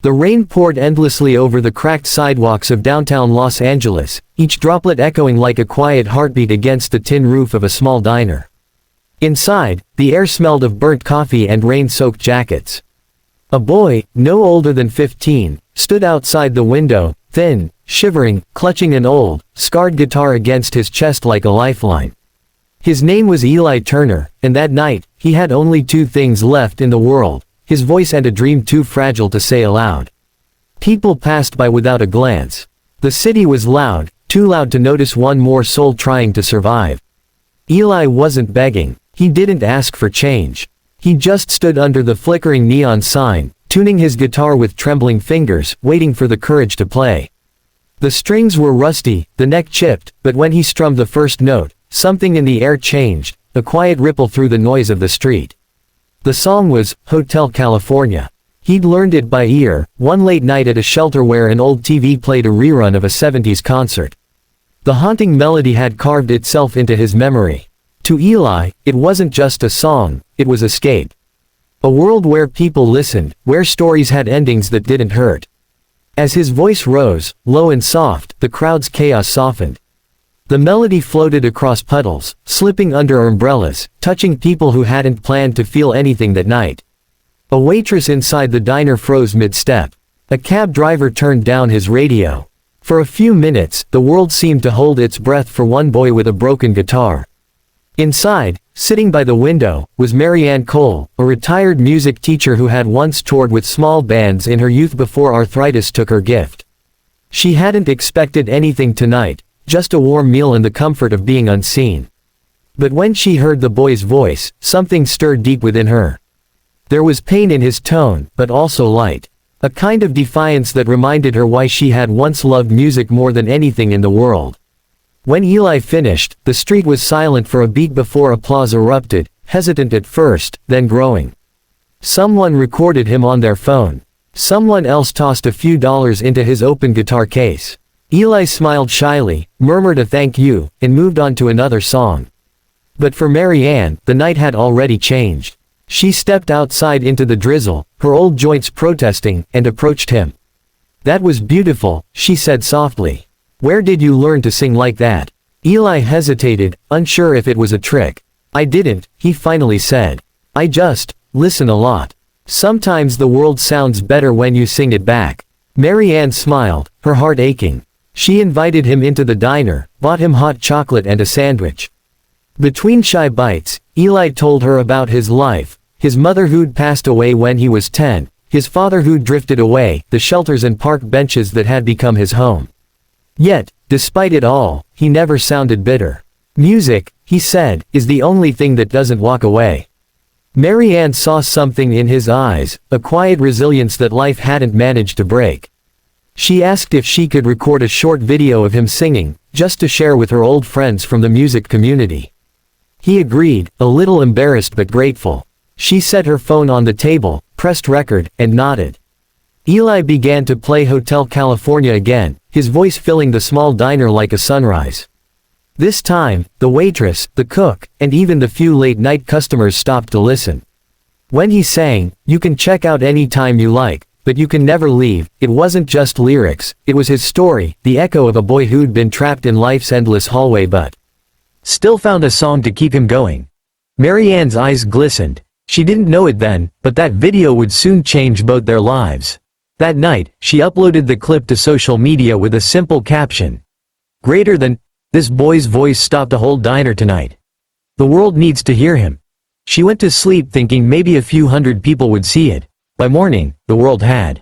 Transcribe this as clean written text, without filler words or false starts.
The rain poured endlessly over the cracked sidewalks of downtown Los Angeles, each droplet echoing like a quiet heartbeat against the tin roof of a small diner. Inside, the air smelled of burnt coffee and rain-soaked jackets. A boy, no older than 15, stood outside the window, thin, shivering, clutching an old, scarred guitar against his chest like a lifeline. His name was Eli Turner, and that night, he had only two things left in the world: his voice and a dream too fragile to say aloud. People passed by without a glance. The city was loud, too loud to notice one more soul trying to survive. Eli wasn't begging. He didn't ask for change. He just stood under the flickering neon sign, tuning his guitar with trembling fingers, waiting for the courage to play. The strings were rusty, the neck chipped, but when he strummed the first note, something in the air changed, a quiet ripple through the noise of the street. The song was Hotel California. He'd learned it by ear, one late night at a shelter where an old TV played a rerun of a 70s concert. The haunting melody had carved itself into his memory. To Eli, it wasn't just a song, it was escape. A world where people listened, where stories had endings that didn't hurt. As his voice rose, low and soft, the crowd's chaos softened. The melody floated across puddles, slipping under umbrellas, touching people who hadn't planned to feel anything that night. A waitress inside the diner froze mid-step. A cab driver turned down his radio. For a few minutes, the world seemed to hold its breath for one boy with a broken guitar. Inside, sitting by the window, was Mary Ann Cole, a retired music teacher who had once toured with small bands in her youth before arthritis took her gift. She hadn't expected anything tonight, just a warm meal and the comfort of being unseen. But when she heard the boy's voice, something stirred deep within her. There was pain in his tone, but also light. A kind of defiance that reminded her why she had once loved music more than anything in the world. When Eli finished, the street was silent for a beat before applause erupted, hesitant at first, then growing. Someone recorded him on their phone. Someone else tossed a few dollars into his open guitar case. Eli smiled shyly, murmured a thank you, and moved on to another song. But for Mary Ann, the night had already changed. She stepped outside into the drizzle, her old joints protesting, and approached him. "That was beautiful," she said softly. "Where did you learn to sing like that?" Eli hesitated, unsure if it was a trick. "I didn't," he finally said. "I just listen a lot. Sometimes the world sounds better when you sing it back." Mary Ann smiled, her heart aching. She invited him into the diner, bought him hot chocolate and a sandwich. Between shy bites, Eli told her about his life, his mother who'd passed away when he was 10, his father who'd drifted away, the shelters and park benches that had become his home. Yet, despite it all, he never sounded bitter. "Music," he said, "is the only thing that doesn't walk away." Mary Ann saw something in his eyes, a quiet resilience that life hadn't managed to break. She asked if she could record a short video of him singing, just to share with her old friends from the music community. He agreed, a little embarrassed but grateful. She set her phone on the table, pressed record, and nodded. Eli began to play Hotel California again, his voice filling the small diner like a sunrise. This time, the waitress, the cook, and even the few late-night customers stopped to listen. When he sang, "You can check out any time you like, but you can never leave," it wasn't just lyrics, it was his story, the echo of a boy who'd been trapped in life's endless hallway but still found a song to keep him going. Mary Ann's eyes glistened. She didn't know it then, but that video would soon change both their lives. That night, she uploaded the clip to social media with a simple caption. "Greater than, this boy's voice stopped a whole diner tonight. The world needs to hear him." She went to sleep thinking maybe a few hundred people would see it. By morning, the world had.